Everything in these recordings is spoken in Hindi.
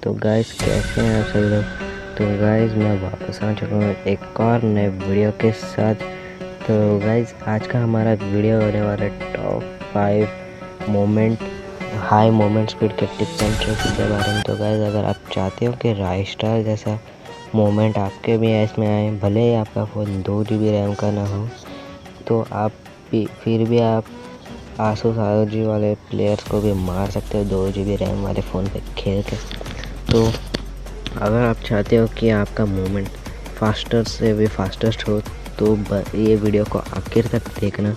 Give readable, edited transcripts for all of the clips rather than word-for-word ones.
तो गाइस कैसे हैं आप सभी लोग। तो गाइस मैं वापस आ चुका हूँ एक और नए वीडियो के साथ। तो गाइस आज का हमारा वीडियो होने वाला है top 5 moment high moment speed के टिप्स एंड ट्रिक्स के बारे में। तो गाइस अगर आप चाहते हो कि राइस्टार जैसा मोमेंट आपके भी इसमें आए, भले ही आपका फ़ोन 2 GB रैम का ना हो, तो आप फिर भी आप आसूस ROG वाले प्लेयर्स को भी मार सकते हो 2 GB रैम वाले फ़ोन पे खेल के। तो अगर आप चाहते हो कि आपका मूवमेंट फास्टर से भी फास्टेस्ट हो, तो ये वीडियो को आखिर तक देखना।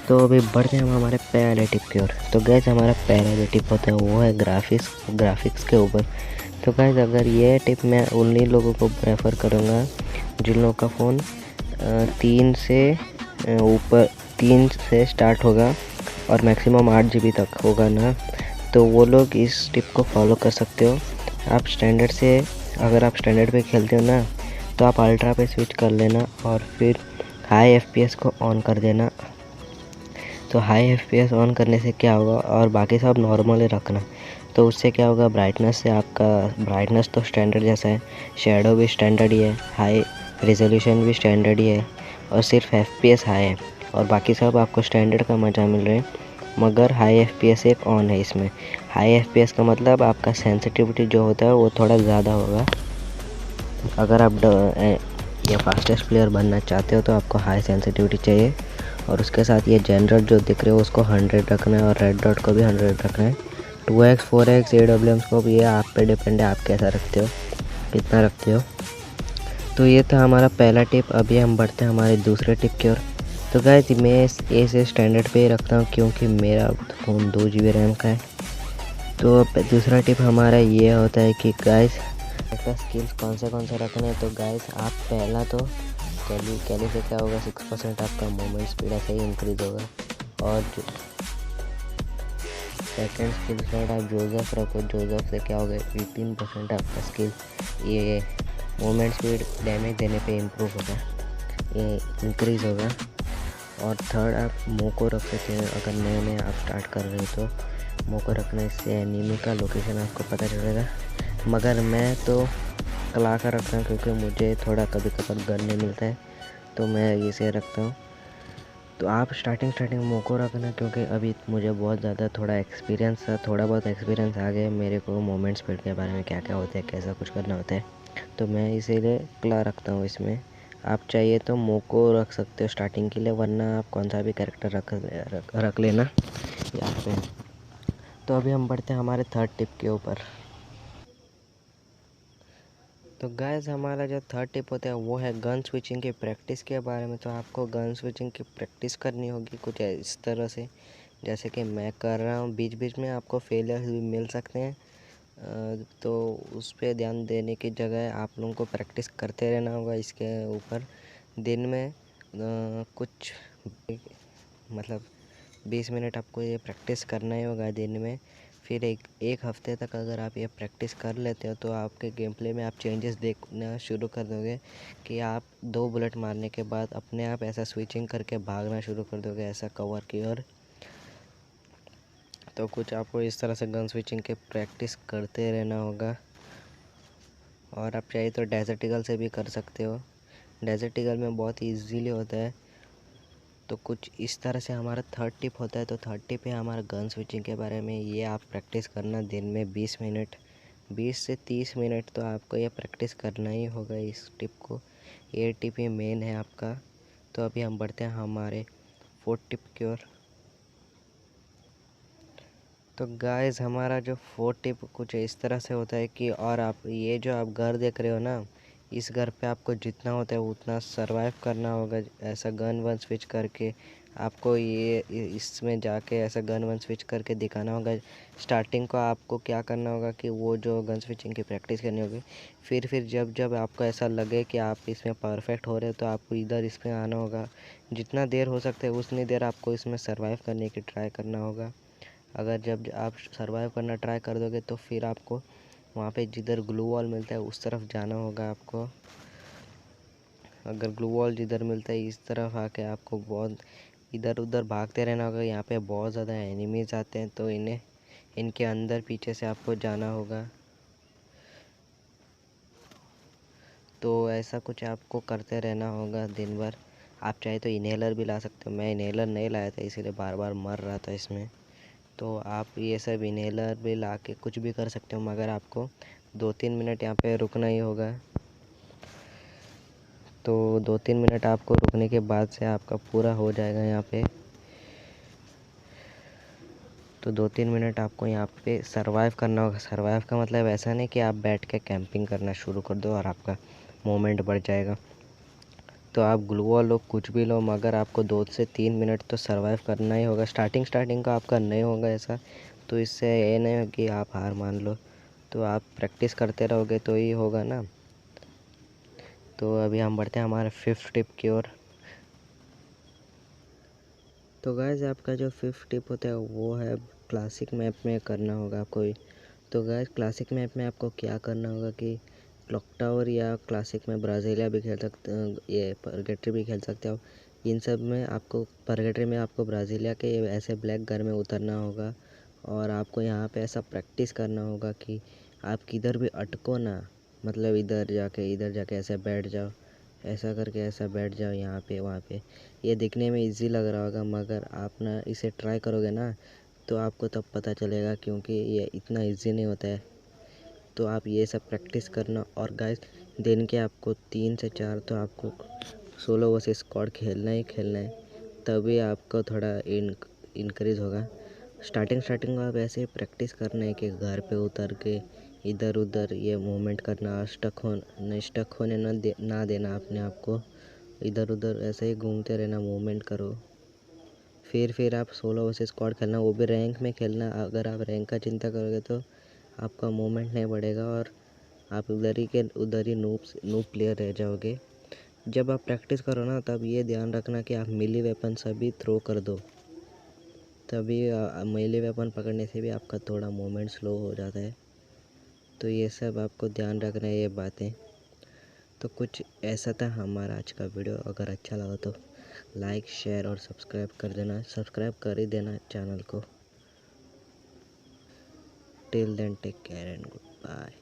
तो अभी बढ़ते हैं हम हमारे पहले टिप की ओर। तो गैस हमारा पहला जो टिप होता है वो है ग्राफिक्स के ऊपर। तो गैस अगर ये टिप मैं उन्हीं लोगों को प्रेफर करूँगा जिन लोगों का फ़ोन 3 से स्टार्ट होगा और मैक्सिमम 8 GB तक होगा ना, तो वो लोग इस टिप को फॉलो कर सकते हो। आप स्टैंडर्ड से अगर आप स्टैंडर्ड पे खेलते हो ना, तो आप अल्ट्रा पे स्विच कर लेना और फिर हाई FPS को ऑन कर देना। तो हाई FPS ऑन करने से क्या होगा, और बाकी सब नॉर्मल ही रखना, तो उससे क्या होगा, ब्राइटनेस से आपका ब्राइटनेस तो स्टैंडर्ड जैसा है, शेडो भी स्टैंडर्ड ही है, हाई रेजोल्यूशन भी स्टैंडर्ड ही है, और सिर्फ FPS हाई है और बाकी सब आपको स्टैंडर्ड का मज़ा मिल रहा है। मगर हाई FPS एक ऑन है इसमें। हाई FPS का मतलब आपका सेंसिटिविटी जो होता है वो थोड़ा ज़्यादा होगा। अगर आप ये फास्टेस्ट प्लेयर बनना चाहते हो तो आपको हाई सेंसिटिविटी चाहिए, और उसके साथ ये जनरल जो दिख रहे हो उसको 100 रखना है और रेड डॉट को भी 100 रखना है। 2x 4x AWM स्कोप ये आप पे डिपेंड है, आप कैसा रखते हो, कितना रखते हो। तो ये था हमारा पहला टिप। अभी हम बढ़ते हैं हमारे दूसरे टिप की ओर। तो गाइस मैं ए से स्टैंडर्ड पे ही रखता हूँ क्योंकि मेरा फ़ोन 2 GB रैम का है। तो अब दूसरा टिप हमारा ये होता है कि गाइस एक्स्ट्रा स्किल्स कौन से रखने हैं। तो गाइस आप पहला तो कैली से क्या होगा, 6% आपका मूवमेंट स्पीड ऐसे ही इंक्रीज होगा। और सेकेंड स्किल स्लॉट आप जोसेफ रखो, जोसेफ से क्या होगा, 18% आपका स्किल ये मूवमेंट स्पीड डैमेज देने पे इम्प्रूव होगा, ये इंक्रीज़ होगा। और थर्ड आप मोको रख सकते हैं, अगर नए आप स्टार्ट कर रहे हो तो मोको रखने से एनिमी का लोकेशन आपको पता चलेगा। मगर मैं तो क्ला का रखता हूँ क्योंकि मुझे थोड़ा कभी कभार गन नहीं मिलता है, तो मैं इसे रखता हूँ। तो आप स्टार्टिंग मोको रखना क्योंकि अभी मुझे बहुत ज़्यादा थोड़ा बहुत एक्सपीरियंस आ गया मेरे को मोमेंट स्पीड के बारे में, क्या क्या होता है, कैसा कुछ करना होता है। तो मैं इसीलिए क्ला रखता हूँ इसमें। आप चाहिए तो मोको रख सकते हो स्टार्टिंग के लिए, वरना आप कौन सा भी कैरेक्टर रख लेना यहाँ पे। तो अभी हम बढ़ते हैं हमारे थर्ड टिप के ऊपर। तो गाइस हमारा जो थर्ड टिप होता है वो है गन स्विचिंग की प्रैक्टिस के बारे में। तो आपको गन स्विचिंग की प्रैक्टिस करनी होगी कुछ इस तरह से, जैसे कि मैं कर रहा हूँ। बीच बीच में आपको फेलियर्स भी मिल सकते हैं, तो उस पर ध्यान देने की जगह आप लोगों को प्रैक्टिस करते रहना होगा इसके ऊपर। दिन में कुछ मतलब 20 मिनट आपको ये प्रैक्टिस करना ही होगा दिन में। फिर एक हफ्ते तक अगर आप ये प्रैक्टिस कर लेते हो तो आपके गेम प्ले में आप चेंजेस देखना शुरू कर दोगे कि आप 2 बुलेट मारने के बाद अपने आप ऐसा स्विचिंग करके भागना शुरू कर दोगे, ऐसा कवर की ओर। तो कुछ आपको इस तरह से गन स्विचिंग के प्रैक्टिस करते रहना होगा। और आप चाहिए तो डेजर्ट ईगल से भी कर सकते हो, डेजर्ट ईगल में बहुत ईजीली होता है। तो कुछ इस तरह से हमारा थर्ड टिप होता है। तो थर्ड टिप है हमारा गन स्विचिंग के बारे में। ये आप प्रैक्टिस करना दिन में 20 मिनट, 20 से 30 मिनट तो आपको ये प्रैक्टिस करना ही होगा इस टिप को। ये टिप ही मेन है आपका। तो अभी हम बढ़ते हैं हमारे फोर्थ टिप की ओर। तो गाइस हमारा जो फोर्थ टिप कुछ इस तरह से होता है कि, और आप ये जो आप घर देख रहे हो ना, इस घर पे आपको जितना होता है उतना सरवाइव करना होगा। ऐसा गन वन स्विच करके आपको ये इसमें जाके ऐसा गन वन स्विच करके दिखाना होगा। स्टार्टिंग को आपको क्या करना होगा कि वो जो गन स्विचिंग की प्रैक्टिस करनी होगी। फिर जब जब आपको ऐसा लगे कि आप इसमें परफेक्ट हो रहे हो तो आपको इधर इसमें आना होगा। जितना देर हो सकता है उतनी देर आपको इसमें सर्वाइव करने की ट्राई करना होगा। अगर जब आप सर्वाइव करना ट्राई कर दोगे तो फिर आपको वहाँ पे जिधर ग्लू वॉल मिलता है उस तरफ जाना होगा आपको। अगर ग्लू वॉल जिधर मिलता है इस तरफ आके आपको बहुत इधर उधर भागते रहना होगा। यहाँ पे बहुत ज़्यादा एनिमीज़ आते हैं तो इनके अंदर पीछे से आपको जाना होगा। तो ऐसा कुछ आपको करते रहना होगा दिन भर। आप चाहे तो इन्हेलर भी ला सकते हो, मैं इन्हेलर नहीं लाया था इसीलिए बार बार मर रहा था इसमें। तो आप ये सब इन्हेलर भी ला के कुछ भी कर सकते हो, मगर आपको 2-3 मिनट यहाँ पे रुकना ही होगा। तो 2-3 मिनट आपको रुकने के बाद से आपका पूरा हो जाएगा यहाँ पे। तो 2-3 मिनट आपको यहाँ पे सरवाइव करना होगा। सरवाइव का मतलब ऐसा नहीं कि आप बैठ के कैंपिंग करना शुरू कर दो और आपका मोमेंट बढ़ जाएगा। तो आप ग्लूवॉल लो, कुछ भी लो, मगर आपको 2 से 3 मिनट तो सरवाइव करना ही होगा। स्टार्टिंग का आपका नहीं होगा ऐसा, तो इससे ये नहीं हो कि आप हार मान लो। तो आप प्रैक्टिस करते रहोगे तो ही होगा ना। तो अभी हम बढ़ते हैं हमारे 5th टिप की ओर। तो गाइस आपका जो 5th टिप होता है वो है क्लासिक मैप में करना होगा आपको। तो गाइस क्लासिक मैप में आपको क्या करना होगा कि क्लॉक टावर या क्लासिक में ब्राज़ीलिया भी खेल सकते, ये परगेटरी भी खेल सकते हो। इन सब में आपको परगेटरी में आपको ब्राज़ीलिया के ऐसे ब्लैक घर में उतरना होगा और आपको यहाँ पे ऐसा प्रैक्टिस करना होगा कि आप किधर भी अटको ना, मतलब इधर जाके ऐसे बैठ जाओ, ऐसा करके ऐसा बैठ जाओ यहाँ पे वहाँ पे। ये दिखने में इजी लग रहा होगा, मगर आप ना इसे ट्राई करोगे ना तो आपको तब पता चलेगा, क्योंकि ये इतना इजी नहीं होता है। तो आप ये सब प्रैक्टिस करना। और गाइस दिन के आपको 3 से 4 तो आपको सोलो वर्सेस स्क्वाड खेलना ही खेलना है, तभी आपको थोड़ा इनक्रीज़ होगा। स्टार्टिंग में आप ऐसे ही प्रैक्टिस करना है कि घर पे उतर के इधर उधर ये मूवमेंट करना, स्टक होने ना देना अपने आप को। इधर उधर ऐसे ही घूमते रहना, मूवमेंट करो। फिर आप सोलो वर्सेस स्क्वाड खेलना, वो भी रैंक में खेलना। अगर आप रैंक का चिंता करोगे तो आपका मूवमेंट नहीं बढ़ेगा और आप उधर ही नूब प्लेयर रह जाओगे। जब आप प्रैक्टिस करो ना तब ये ध्यान रखना कि आप मिली वेपन सभी थ्रो कर दो, तभी मेले वेपन पकड़ने से भी आपका थोड़ा मूवमेंट स्लो हो जाता है। तो ये सब आपको ध्यान रखना है ये बातें। तो कुछ ऐसा था हमारा आज का वीडियो। अगर अच्छा लगा तो लाइक शेयर और सब्सक्राइब कर देना, सब्सक्राइब कर ही देना चैनल को। Till then take care and good bye.